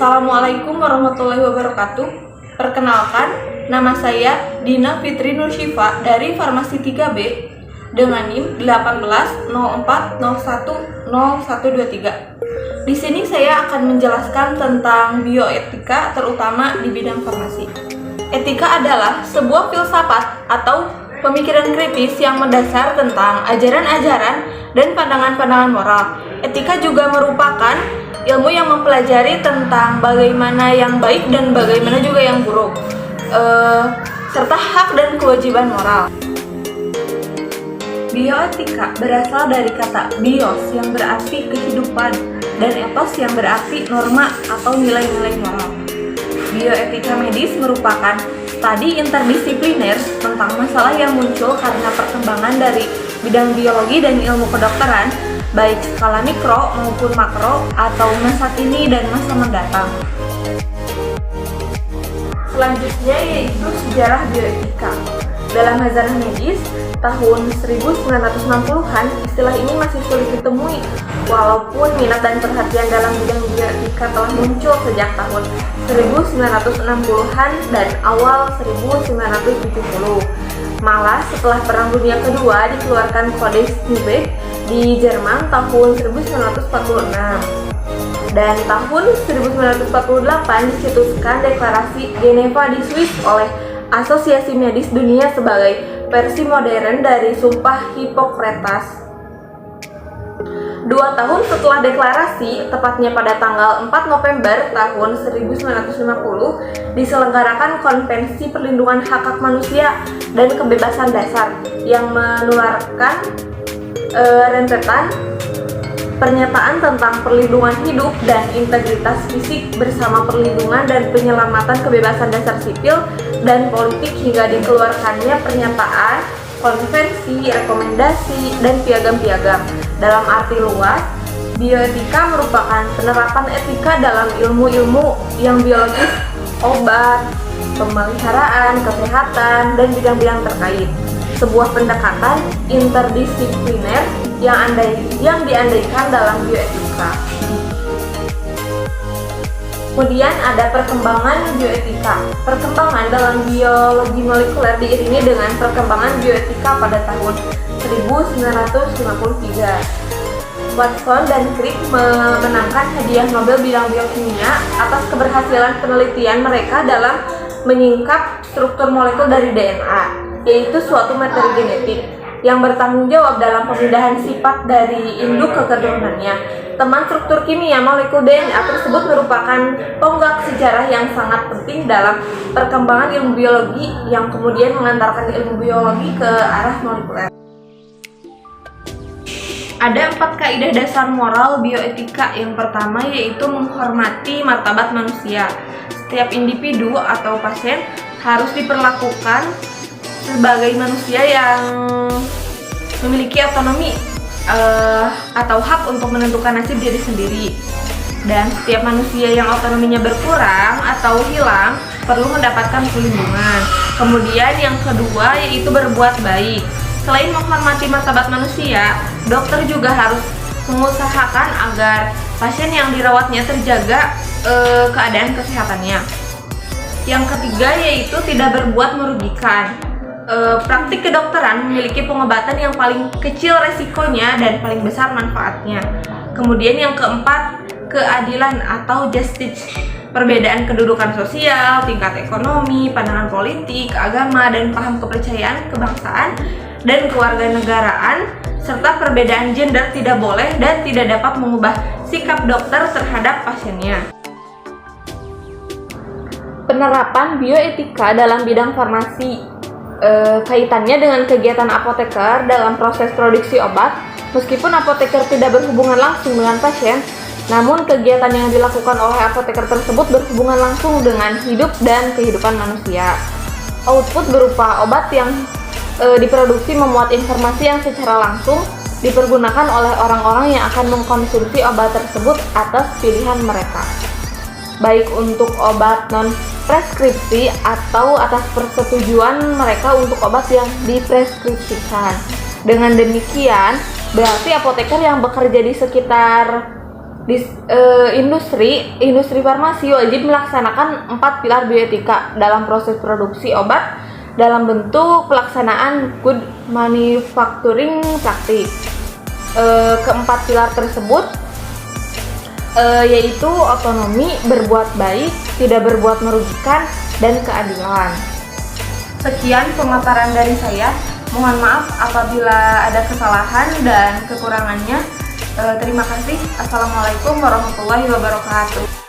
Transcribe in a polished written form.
Assalamualaikum warahmatullahi wabarakatuh. Perkenalkan, nama saya Dina Fitri Nursyifa dari Farmasi 3B dengan NIM 1804010123. Di sini saya akan menjelaskan tentang bioetika terutama di bidang farmasi. Etika adalah sebuah filsafat atau pemikiran kritis yang mendasar tentang ajaran-ajaran dan pandangan-pandangan moral. Etika juga merupakan ilmu yang mempelajari tentang bagaimana yang baik dan bagaimana juga yang buruk, serta hak dan kewajiban moral. Bioetika berasal dari kata bios yang berarti kehidupan dan etos yang berarti norma atau nilai-nilai moral. Bioetika medis merupakan studi interdisipliner tentang masalah yang muncul karena perkembangan dari bidang biologi dan ilmu kedokteran, baik skala mikro maupun makro atau masa kini dan masa mendatang. Selanjutnya yaitu sejarah bioetika. Dalam majalah medis tahun 1960-an, istilah ini masih sulit ditemui, walaupun minat dan perhatian dalam bidang bioetika telah muncul sejak tahun 1960-an dan awal 1970. Malah setelah Perang Dunia Kedua dikeluarkan Kodex Nuremberg di Jerman tahun 1946. Dan tahun 1948 dicetuskan Deklarasi Geneva di Swiss oleh Asosiasi Medis Dunia sebagai versi modern dari Sumpah Hippocrates. 2 tahun setelah deklarasi, tepatnya pada tanggal 4 November tahun 1950, diselenggarakan Konvensi Perlindungan Hak-Hak Manusia dan Kebebasan Dasar yang menularkan rentetan pernyataan tentang perlindungan hidup dan integritas fisik bersama perlindungan dan penyelamatan kebebasan dasar sipil dan politik hingga dikeluarkannya pernyataan, konvensi, rekomendasi, dan piagam-piagam. Dalam arti luas, bioetika merupakan penerapan etika dalam ilmu-ilmu yang biologis, obat, pemeliharaan, kesehatan, dan bidang-bidang terkait. Sebuah pendekatan interdisipliner yang diandaikan dalam bioetika. Kemudian ada perkembangan bioetika. Perkembangan dalam biologi molekuler diiringi dengan perkembangan bioetika pada tahun 1953. Watson dan Crick memenangkan hadiah Nobel bidang biokimia atas keberhasilan penelitian mereka dalam menyingkap struktur molekul dari DNA, yaitu suatu materi genetik yang bertanggung jawab dalam pemindahan sifat dari induk ke keturunannya. Teman struktur kimia molekul DNA tersebut merupakan tonggak sejarah yang sangat penting dalam perkembangan ilmu biologi yang kemudian mengantarkan ilmu biologi ke arah molekuler. Ada 4 kaidah dasar moral bioetika. Yang pertama yaitu menghormati martabat manusia. Setiap individu atau pasien harus diperlakukan sebagai manusia yang memiliki otonomi atau hak untuk menentukan nasib diri sendiri. Dan setiap manusia yang otonominya berkurang atau hilang perlu mendapatkan perlindungan. Kemudian yang kedua yaitu berbuat baik. Selain menghormati martabat manusia, dokter juga harus mengusahakan agar pasien yang dirawatnya terjaga keadaan kesehatannya. Yang ketiga yaitu tidak berbuat merugikan. Praktik kedokteran memiliki pengobatan yang paling kecil resikonya dan paling besar manfaatnya. Kemudian yang keempat, keadilan atau justice. Perbedaan kedudukan sosial, tingkat ekonomi, pandangan politik, agama, dan paham kepercayaan, kebangsaan, dan kewarganegaraan, serta perbedaan gender tidak boleh dan tidak dapat mengubah sikap dokter terhadap pasiennya. Penerapan bioetika dalam bidang farmasi. Kaitannya dengan kegiatan apoteker dalam proses produksi obat. Meskipun apoteker tidak berhubungan langsung dengan pasien, namun kegiatan yang dilakukan oleh apoteker tersebut berhubungan langsung dengan hidup dan kehidupan manusia. Output berupa obat yang diproduksi memuat informasi yang secara langsung dipergunakan oleh orang-orang yang akan mengkonsumsi obat tersebut atas pilihan mereka, baik untuk obat non-preskripsi atau atas persetujuan mereka untuk obat yang dipreskripsikan. Dengan demikian, berarti apoteker yang bekerja di sekitar Industri farmasi wajib melaksanakan 4 pilar bioetika dalam proses produksi obat dalam bentuk pelaksanaan good manufacturing practice. Keempat pilar tersebut yaitu otonomi, berbuat baik, tidak berbuat merugikan, dan keadilan. Sekian pemaparan dari saya. Mohon maaf apabila ada kesalahan dan kekurangannya. Terima kasih. Assalamualaikum warahmatullahi wabarakatuh.